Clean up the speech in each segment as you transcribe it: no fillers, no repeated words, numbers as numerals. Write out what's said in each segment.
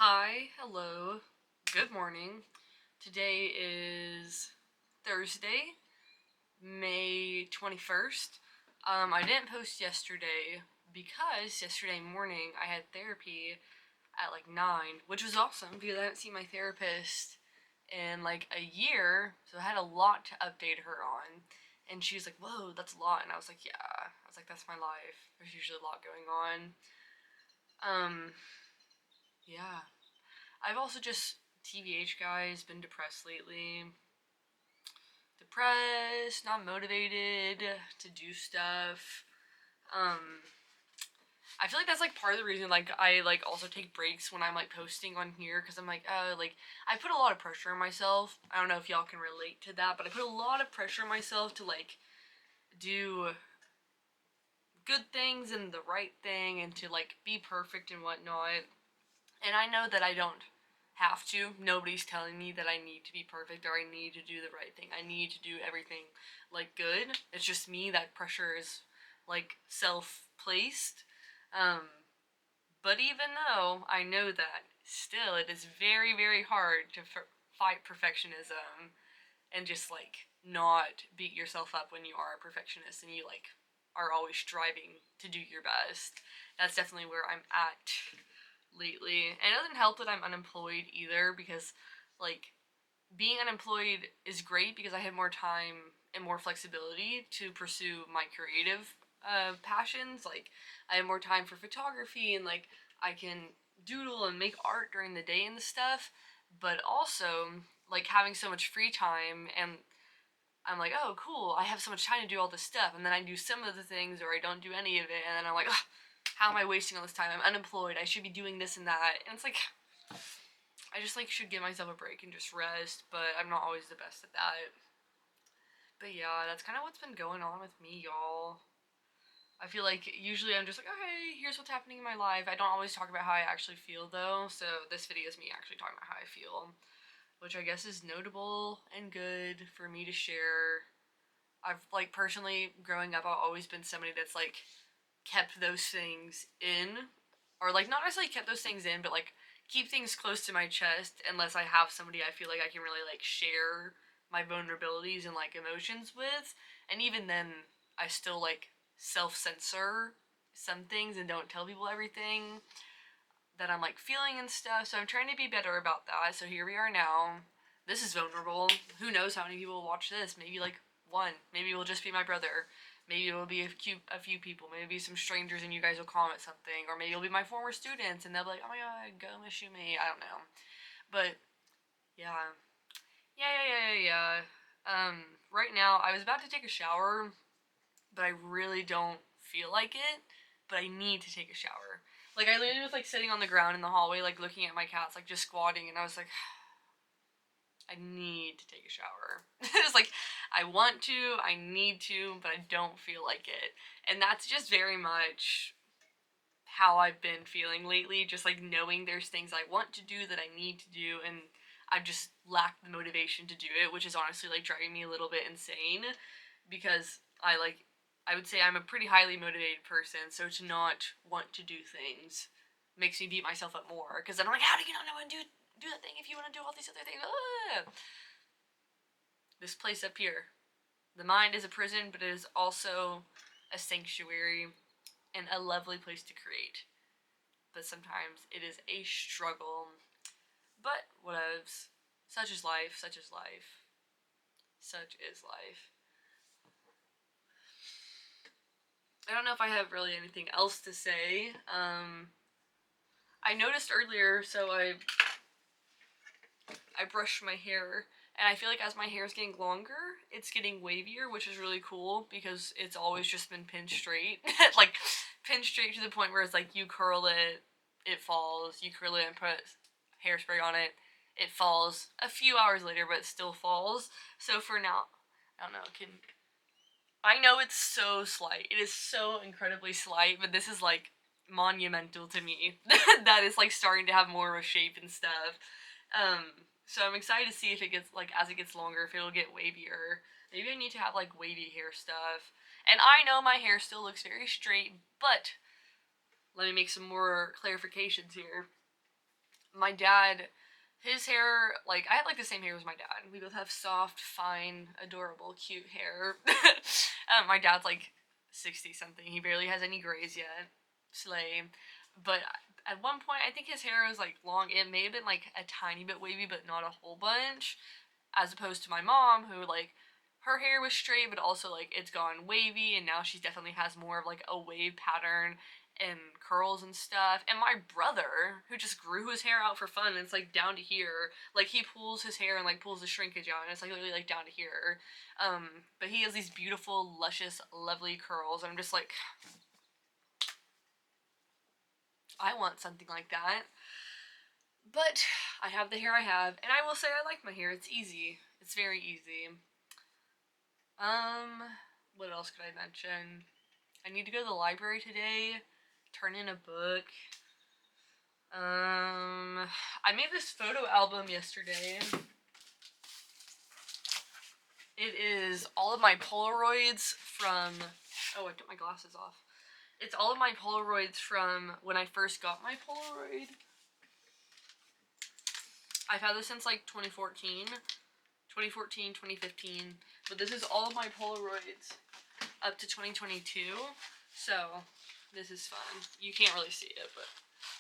Hi, hello, good morning. Today is Thursday, May 21st. I didn't post yesterday because yesterday morning I had therapy at like 9, which was awesome because I haven't seen my therapist in like a year, so I had a lot to update her on. And she was like, "Whoa, that's a lot." And I was like, "Yeah." I was like, "That's my life. There's usually a lot going on." Um, yeah. I've also just, TBH guys, been depressed lately. Depressed, not motivated to do stuff. Um, I feel like that's like part of the reason like I like also take breaks when I'm like posting on here because I'm like, like I put a lot of pressure on myself. I don't know if y'all can relate to that, but I put a lot of pressure on myself to like do good things and the right thing and to like be perfect and whatnot. And I know that I don't have to. Nobody's telling me that I need to be perfect or I need to do the right thing. I need to do everything like good. It's just me. That pressure is like self placed. Um, but even though I know that, still it is very, very hard to fight perfectionism and just like not beat yourself up when you are a perfectionist and you like are always striving to do your best. That's definitely where I'm at lately. And it doesn't help that I'm unemployed either because, like, being unemployed is great because I have more time and more flexibility to pursue my creative passions. Like, I have more time for photography and, like, I can doodle and make art during the day and stuff. But also, like, having so much free time and I'm like, oh, cool, I have so much time to do all this stuff. And then I do some of the things or I don't do any of it. And then I'm like, ugh, how am I wasting all this time? I'm unemployed. I should be doing this and that. And it's like, I just like should give myself a break and just rest, but I'm not always the best at that. But yeah, that's kind of what's been going on with me, y'all. I feel like usually I'm just like, okay, here's what's happening in my life. I don't always talk about how I actually feel though, so this video is me actually talking about how I feel, which I guess is notable and good for me to share. I've like personally growing up, I've always been somebody that's like kept those things in, or like not necessarily kept those things in, but like keep things close to my chest unless I have somebody I feel like I can really like share my vulnerabilities and like emotions with. And even then, I still like self censor some things and don't tell people everything that I'm like feeling and stuff. So I'm trying to be better about that. So here we are now. This is vulnerable. Who knows how many people will watch this? Maybe like one. Maybe it will just be my brother. Maybe it will be a few people. Maybe some strangers and you guys will comment something. Or maybe it'll be my former students and they'll be like, oh my god, go miss you me. I don't know. But yeah. Yeah. Right now, I was about to take a shower, but I really don't feel like it. But I need to take a shower. Like I literally was like sitting on the ground in the hallway, like looking at my cats, like just squatting, and I was like, I need to take a shower. It's like I want to, I need to, but I don't feel like it, and that's just very much how I've been feeling lately. Just like knowing there's things I want to do that I need to do, and I've just lacked the motivation to do it, which is honestly like driving me a little bit insane because I would say I'm a pretty highly motivated person, so to not want to do things makes me beat myself up more because then I'm like, how do you not know when to do that thing if you want to do all these other things? Ah! This place up here, the mind is a prison, but it is also a sanctuary and a lovely place to create. But sometimes it is a struggle. But whatevs. Such is life. Such is life. Such is life. I don't know if I have really anything else to say. I noticed earlier, so I brushed my hair, and I feel like as my hair is getting longer, it's getting wavier, which is really cool because it's always just been pinned straight, like pinned straight to the point where it's like you curl it, it falls. You curl it and put hairspray on it, it falls. A few hours later, but it still falls. So for now, I don't know. I know it's so slight. It is so incredibly slight, but this is like monumental to me. That is like starting to have more of a shape and stuff. So I'm excited to see if it gets like as it gets longer, if it'll get wavier. Maybe I need to have like wavy hair stuff. And I know my hair still looks very straight, but let me make some more clarifications here. My dad, his hair, like, I had, like, the same hair as my dad. We both have soft, fine, adorable, cute hair. My dad's, like, 60-something. He barely has any grays yet. Slay. But at one point, I think his hair was, like, long. It may have been, like, a tiny bit wavy, but not a whole bunch. As opposed to my mom, who, like, her hair was straight, but also, like, it's gone wavy, and now she definitely has more of, like, a wave pattern and curls and stuff. And my brother, who just grew his hair out for fun, and it's like down to here. Like, he pulls his hair and like pulls the shrinkage out, and it's like literally like down to here. But he has these beautiful, luscious, lovely curls, and I'm just like, I want something like that. But I have the hair I have, and I will say I like my hair. It's easy. It's very easy. What else could I mention? I need to go to the library today, turn in a book. I made this photo album yesterday. It is all of my Polaroids from, oh, I took my glasses off. It's all of my Polaroids from when I first got my Polaroid. I've had this since like 2014, 2015, but this is all of my Polaroids up to 2022, so this is fun. You can't really see it, but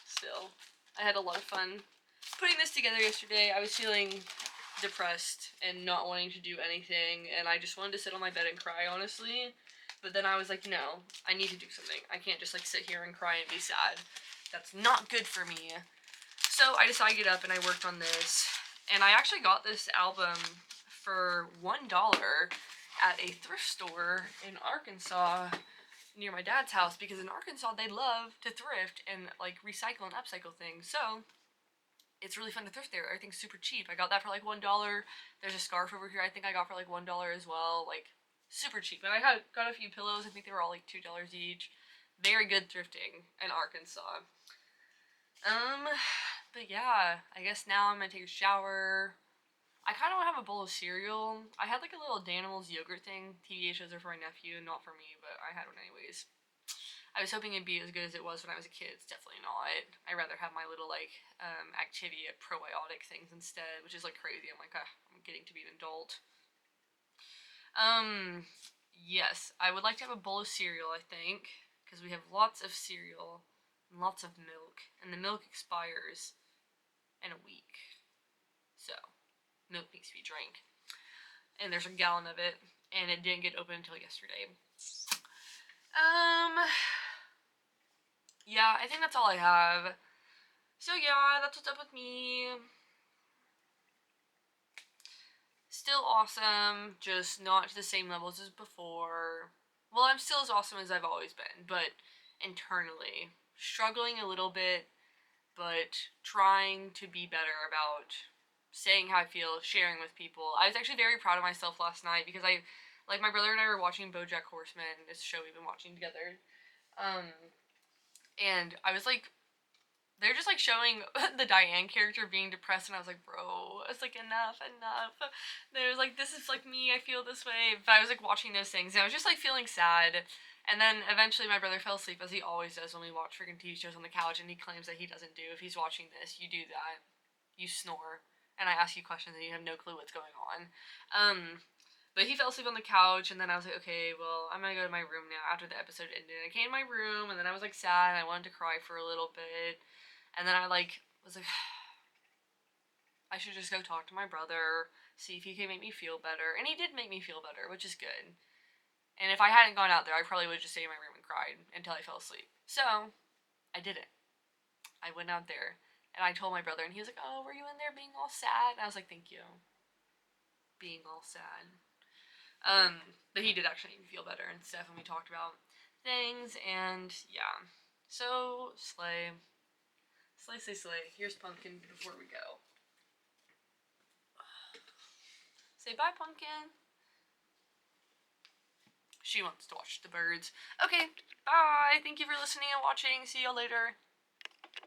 still, I had a lot of fun putting this together yesterday. I was feeling depressed and not wanting to do anything, and I just wanted to sit on my bed and cry, honestly. But then I was like, no, I need to do something. I can't just like sit here and cry and be sad. That's not good for me. So I decided to get up and I worked on this. And I actually got this album for $1 at a thrift store in Arkansas near my dad's house, because in Arkansas they love to thrift and like recycle and upcycle things. So it's really fun to thrift there. Everything's super cheap. I got that for like $1. There's a scarf over here I think I got for like $1 as well. Like, super cheap. And I got a few pillows. I think they were all like $2 each. Very good thrifting in Arkansas. But yeah, I guess now I'm gonna take a shower. I kind of want to have a bowl of cereal. I had like a little Danimals yogurt thing. TBA shows are for my nephew, not for me, but I had one anyways. I was hoping it'd be as good as it was when I was a kid. It's definitely not. I'd rather have my little like Activia probiotic things instead, which is like crazy. I'm like, I'm getting to be an adult. Yes, I would like to have a bowl of cereal, I think, because we have lots of cereal and lots of milk, and the milk expires in a week. So, milk needs to be drank. And there's a gallon of it, and it didn't get open until yesterday. Yeah, I think that's all I have. So yeah, that's what's up with me. Still awesome, just not to the same levels as before. Well, I'm still as awesome as I've always been, but internally struggling a little bit, but trying to be better about saying how I feel, sharing with people. I was actually very proud of myself last night because like, my brother and I were watching BoJack Horseman, this show we've been watching together. And I was like, they're just like showing the Diane character being depressed, and I was like, bro, it's like, enough. There's like, this is like me, I feel this way. But I was like watching those things, and I was just like feeling sad. And then eventually my brother fell asleep, as he always does when we watch freaking TV shows on the couch, and he claims that he doesn't do. If he's watching this, you do that. You snore, and I ask you questions, and you have no clue what's going on. But he fell asleep on the couch, and then I was like, okay, well, I'm gonna go to my room now after the episode ended. I came in my room, and then I was like sad, and I wanted to cry for a little bit. And then I like was like, I should just go talk to my brother, see if he can make me feel better. And he did make me feel better, which is good. And if I hadn't gone out there, I probably would have just stayed in my room and cried until I fell asleep. So, I did it. I went out there, and I told my brother, and he was like, oh, were you in there being all sad? And I was like, thank you. Being all sad. But he did actually make me feel better and stuff, and we talked about things, and yeah. So, slay. Slay, slay, slay. Here's Pumpkin before we go. Say bye, Pumpkin. She wants to watch the birds. Okay, bye. Thank you for listening and watching. See y'all later.